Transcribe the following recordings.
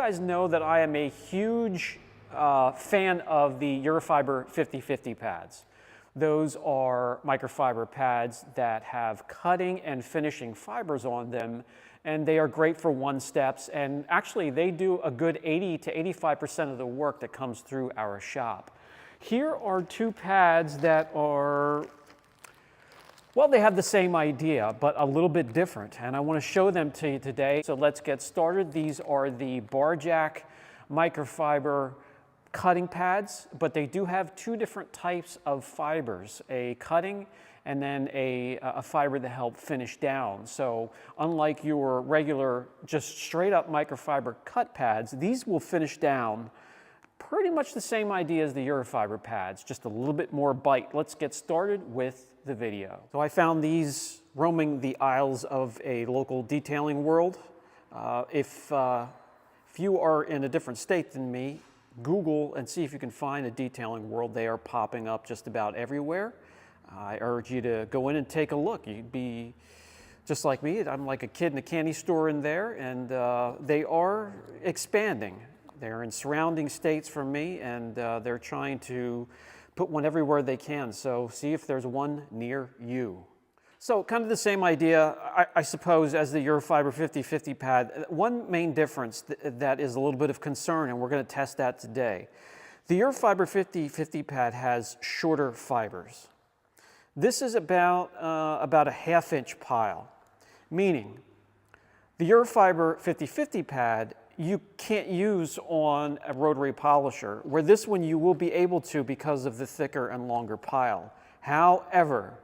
guys know that I am a huge fan of the Eurofiber 50/50 pads. Those are microfiber pads that have cutting and finishing fibers on them, and they are great for one steps, and actually they do a good 80 to 85% of the work that comes through our shop. Here are two pads that are, well, they have the same idea, but a little bit different, and I want to show them to you today. So let's get started. These are the BarJack microfiber cutting pads, but they do have two different types of fibers, a cutting and then a fiber to help finish down. So unlike your regular, just straight up microfiber cut pads, these will finish down. Pretty much the same idea as the Eurofiber pads, just a little bit more bite. Let's get started with the video. So I found these roaming the aisles of a local detailing world. If you are in a different state than me, Google and see if you can find a detailing world. They are popping up just about everywhere. I urge you to go in and take a look. You'd be just like me. I'm like a kid in a candy store in there, and they are expanding. They're in surrounding states from me, and they're trying to put one everywhere they can. So see if there's one near you. So kind of the same idea, I suppose, as the Eurofiber 50/50 pad. One main difference that is a little bit of concern, and we're going to test that today. The Eurofiber 50/50 pad has shorter fibers. This is about a half-inch pile, meaning the Eurofiber 50/50 pad you can't use on a rotary polisher, where this one you will be able to because of the thicker and longer pile. However,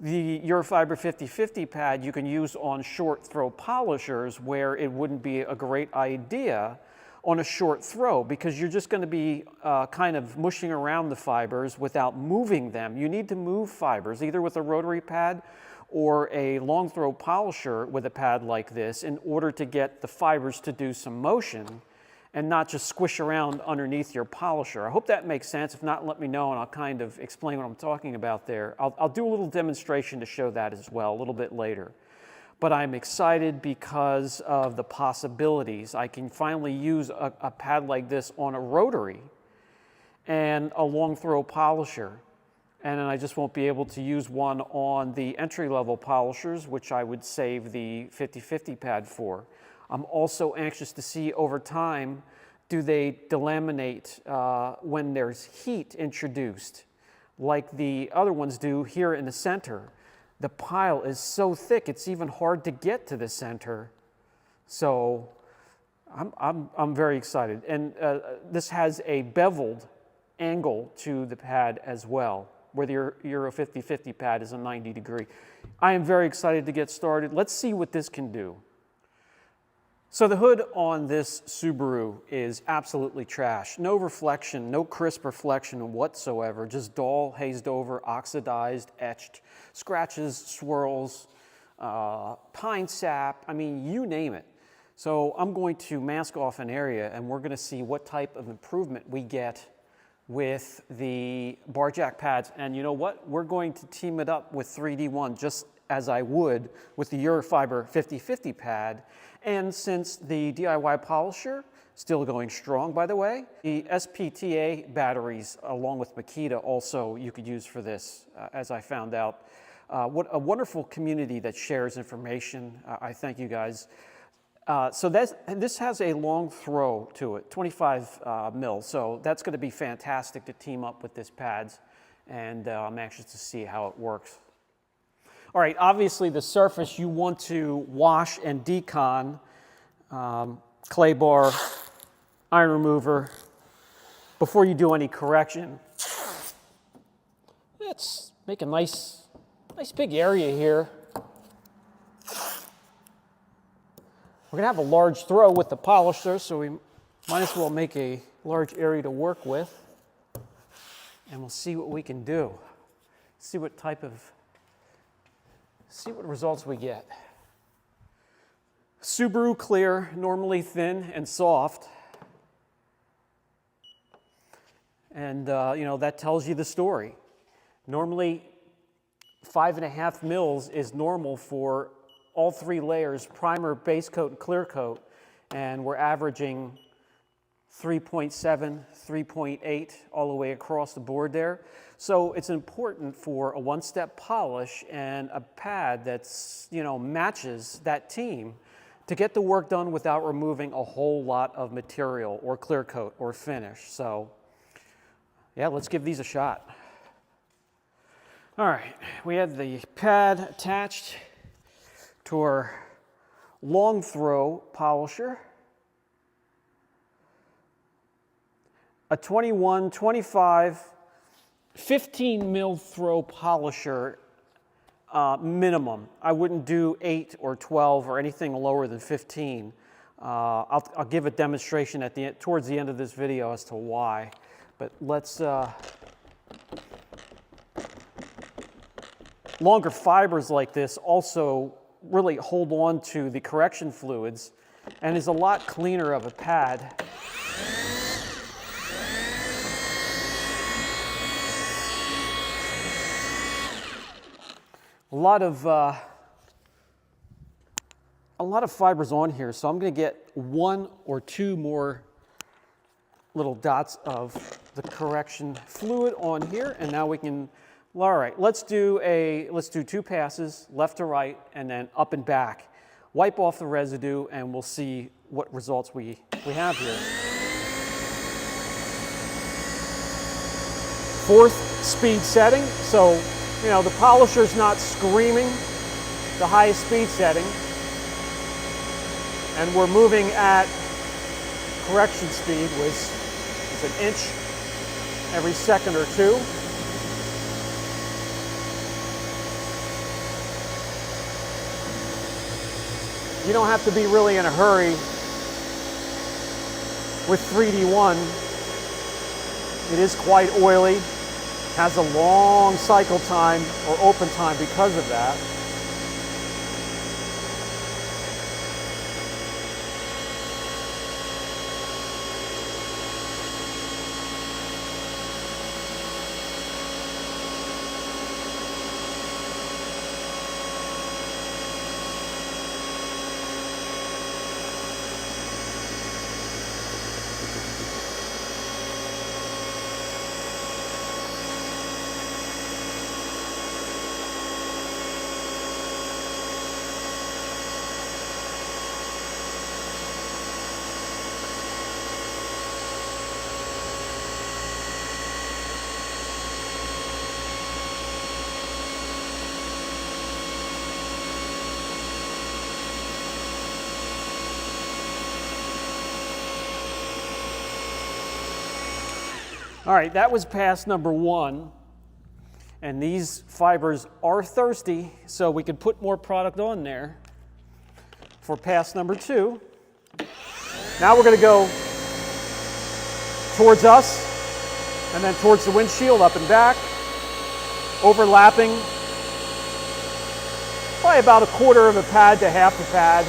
the Eurofiber 50/50 pad you can use on short throw polishers, where it wouldn't be a great idea on a short throw because you're just going to be kind of mushing around the fibers without moving them. You need to move fibers either with a rotary pad or a long throw polisher with a pad like this in order to get the fibers to do some motion and not just squish around underneath your polisher. I hope that makes sense. If not, let me know and I'll kind of explain what I'm talking about there. I'll do a little demonstration to show that as well a little bit later. But I'm excited because of the possibilities. I can finally use a pad like this on a rotary and a long throw polisher. And then I just won't be able to use one on the entry-level polishers, which I would save the 50/50 pad for. I'm also anxious to see over time, do they delaminate when there's heat introduced, like the other ones do here in the center. The pile is so thick, it's even hard to get to the center. So I'm very excited. And this has a beveled angle to the pad as well, where the Euro 50/50 pad is a 90-degree. I am very excited to get started. Let's see what this can do. So the hood on this Subaru is absolutely trash. No reflection, no crisp reflection whatsoever, just dull, hazed over, oxidized, etched, scratches, swirls, pine sap, I mean, you name it. So I'm going to mask off an area and we're going to see what type of improvement we get with the BarJack pads. And you know what? We're going to team it up with 3D1 just as I would with the Eurofiber 50/50 pad. And since the DIY polisher, still going strong by the way, the SPTA batteries along with Makita also you could use for this, as I found out. What a wonderful community that shares information. I thank you guys. So this has a long throw to it, 25 mil, so that's going to be fantastic to team up with this pads, and I'm anxious to see how it works. All right, obviously the surface you want to wash and decon, clay bar, iron remover, before you do any correction. Let's make a nice big area here. We're going to have a large throw with the polisher, so we might as well make a large area to work with. And we'll see what we can do. See what results we get. Subaru clear, normally thin and soft. And you know, that tells you the story. Normally 5.5 mils is normal for all three layers, primer, base coat, and clear coat, and we're averaging 3.7, 3.8, all the way across the board there. So it's important for a one-step polish and a pad that's, matches that team to get the work done without removing a whole lot of material or clear coat or finish. So yeah, let's give these a shot. All right, we have the pad attached to our long throw polisher. A 21, 25, 15 mil throw polisher minimum. I wouldn't do 8 or 12 or anything lower than 15. I'll give a demonstration towards the end of this video as to why. But let's, longer fibers like this also really hold on to the correction fluids and is a lot cleaner of a pad. A lot of fibers on here, so I'm going to get 1 or 2 more little dots of the correction fluid on here, and now we can. All right, let's do 2 passes, left to right, and then up and back. Wipe off the residue, and we'll see what results we have here. 4th speed setting, so the polisher's not screaming the highest speed setting, and we're moving at correction speed, which is an inch every second or 2. You don't have to be really in a hurry with 3D1. It is quite oily. Has a long cycle time or open time because of that. All right, that was pass number 1, and these fibers are thirsty, so we could put more product on there for pass number 2. Now we're going to go towards us, and then towards the windshield, up and back, overlapping, probably about 1/4 of a pad to half the pad.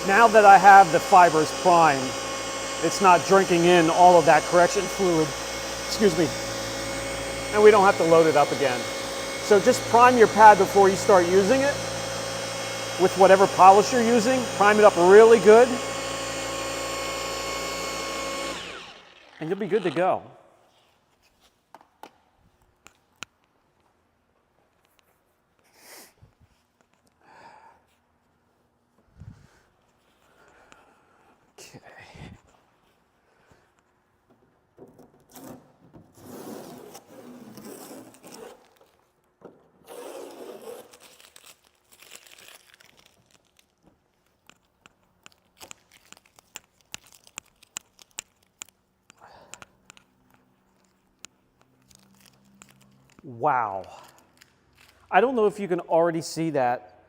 Now that I have the fibers primed, it's not drinking in all of that correction fluid, excuse me, and we don't have to load it up again. So just prime your pad before you start using it with whatever polish you're using. Prime it up really good, and you'll be good to go. Wow. I don't know if you can already see that,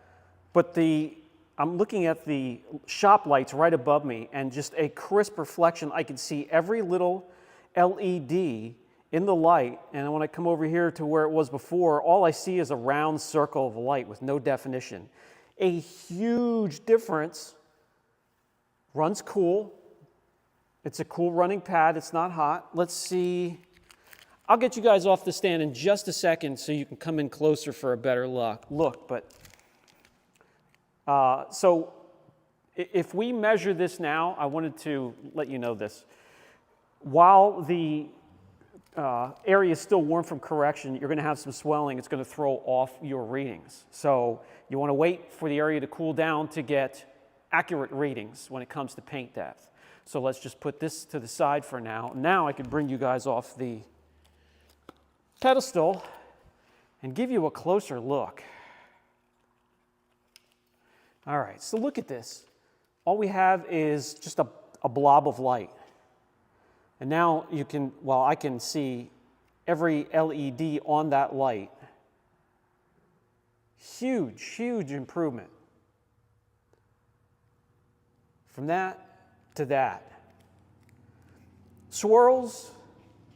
but I'm looking at the shop lights right above me, and just a crisp reflection. I can see every little LED in the light, and when I come over here to where it was before, all I see is a round circle of light with no definition. A huge difference. Runs cool. It's a cool running pad. It's not hot. Let's see. I'll get you guys off the stand in just a second so you can come in closer for a better look. But so if we measure this now, I wanted to let you know this. While the area is still warm from correction, you're going to have some swelling. It's going to throw off your readings. So you want to wait for the area to cool down to get accurate readings when it comes to paint depth. So let's just put this to the side for now. Now I can bring you guys off the pedestal and give you a closer look. All right, so look at this. All we have is just a blob of light. And now you can, well, I can see every LED on that light. Huge, huge improvement. From that to that. Swirls,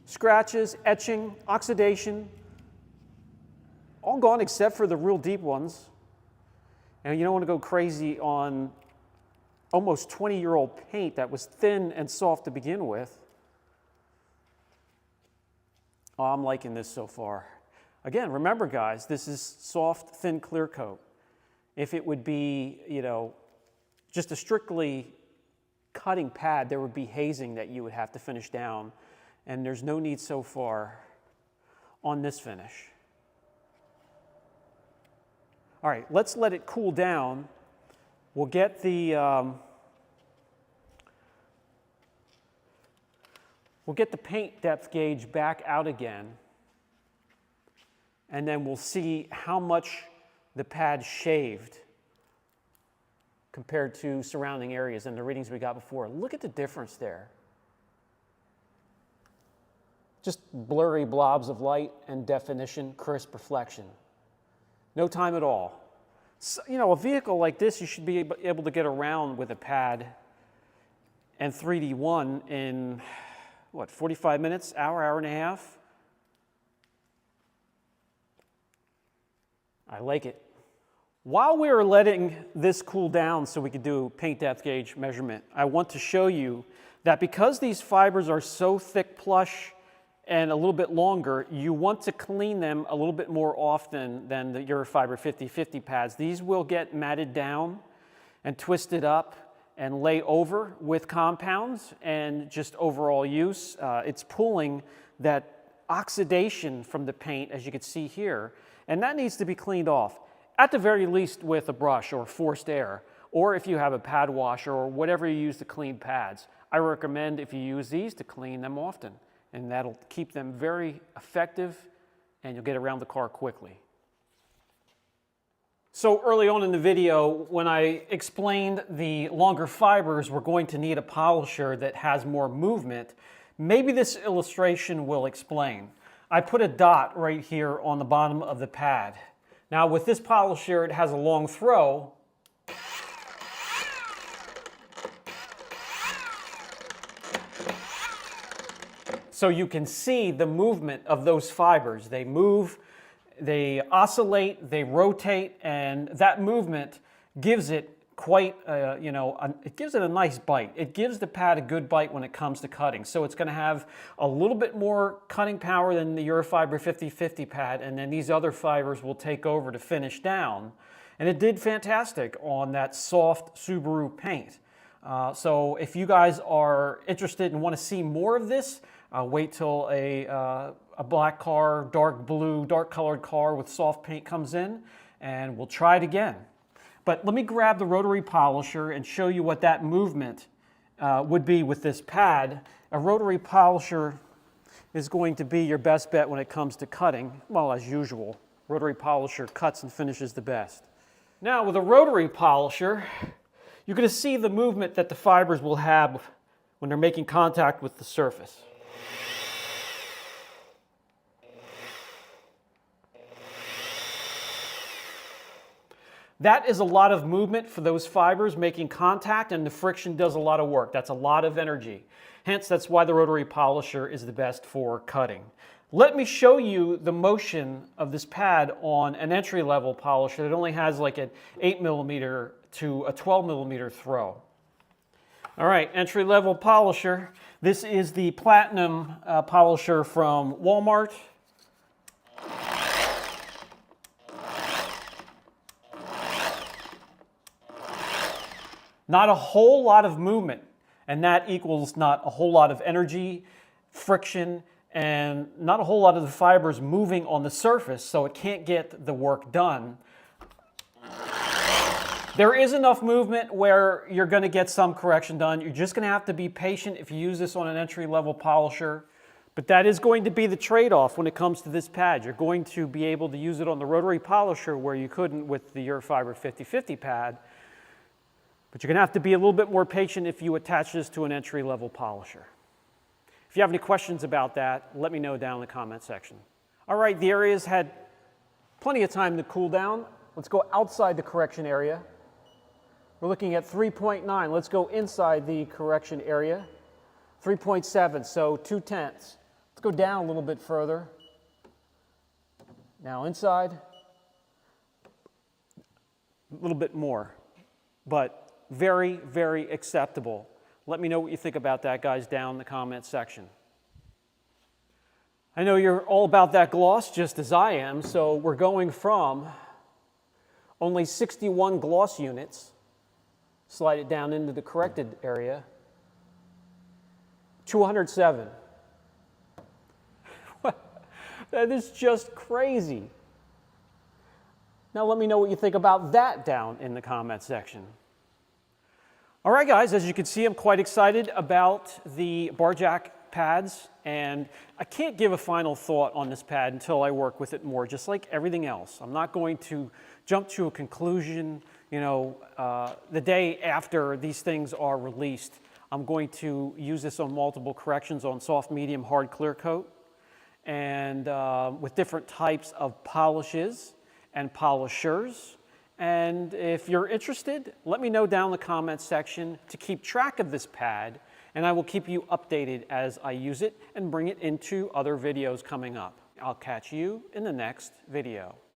scratches, etching, oxidation, all gone except for the real deep ones. And you don't want to go crazy on almost 20-year-old paint that was thin and soft to begin with. Oh, I'm liking this so far. Again, remember guys, this is soft, thin clear coat. If it would be, you know, just a strictly cutting pad, there would be hazing that you would have to finish down, and there's no need so far on this finish. All right, let's let it cool down. We'll get the paint depth gauge back out again, and then we'll see how much the pad shaved compared to surrounding areas and the readings we got before. Look at the difference there. Just blurry blobs of light and definition, crisp reflection. No time at all. So, you know, a vehicle like this, you should be able to get around with a pad and 3D1 in, what, 45 minutes, hour and a half? I like it. While we were letting this cool down so we could do paint depth gauge measurement, I want to show you that because these fibers are so thick, plush, and a little bit longer, you want to clean them a little bit more often than the Eurofiber 50/50 pads. These will get matted down and twisted up and lay over with compounds and just overall use. It's pulling that oxidation from the paint, as you can see here, and that needs to be cleaned off. At the very least with a brush or forced air, or if you have a pad washer or whatever you use to clean pads. I recommend if you use these to clean them often, and that'll keep them very effective and you'll get around the car quickly. So early on in the video, when I explained the longer fibers were going to need a polisher that has more movement, maybe this illustration will explain. I put a dot right here on the bottom of the pad. Now with this polisher, it has a long throw. So you can see the movement of those fibers. They move, they oscillate, they rotate, and that movement gives it quite, it gives it a nice bite. It gives the pad a good bite when it comes to cutting. So it's going to have a little bit more cutting power than the Eurofiber 50/50 pad, and then these other fibers will take over to finish down. And it did fantastic on that soft Subaru paint. So if you guys are interested and want to see more of this, wait till a black car, dark blue, dark colored car with soft paint comes in, and we'll try it again. But let me grab the rotary polisher and show you what that movement would be with this pad. A rotary polisher is going to be your best bet when it comes to cutting. Well, as usual, rotary polisher cuts and finishes the best. Now with a rotary polisher, you're going to see the movement that the fibers will have when they're making contact with the surface. That is a lot of movement for those fibers making contact, and the friction does a lot of work. That's a lot of energy. Hence, that's why the rotary polisher is the best for cutting. Let me show you the motion of this pad on an entry-level polisher that only has like an 8mm to a 12mm throw. All right, entry-level polisher. This is the Platinum polisher from Walmart. Not a whole lot of movement, and that equals not a whole lot of energy, friction, and not a whole lot of the fibers moving on the surface, so it can't get the work done. There is enough movement where you're going to get some correction done. You're just going to have to be patient if you use this on an entry-level polisher, but that is going to be the trade-off when it comes to this pad. You're going to be able to use it on the rotary polisher where you couldn't with the Eurofiber 50/50 pad. But you're going to have to be a little bit more patient if you attach this to an entry-level polisher. If you have any questions about that, let me know down in the comment section. All right, the area's had plenty of time to cool down. Let's go outside the correction area. We're looking at 3.9. Let's go inside the correction area. 3.7, so 0.2. Let's go down a little bit further. Now inside, a little bit more, but very, very acceptable. Let me know what you think about that, guys, down in the comments section. I know you're all about that gloss, just as I am, so we're going from only 61 gloss units, slide it down into the corrected area, 207. That is just crazy. Now let me know what you think about that down in the comments section. All right, guys, as you can see, I'm quite excited about the BarJack pads, and I can't give a final thought on this pad until I work with it more, just like everything else. I'm not going to jump to a conclusion, the day after these things are released. I'm going to use this on multiple corrections on soft, medium, hard clear coat, and with different types of polishes and polishers. And if you're interested, let me know down in the comments section to keep track of this pad, and I will keep you updated as I use it and bring it into other videos coming up. I'll catch you in the next video.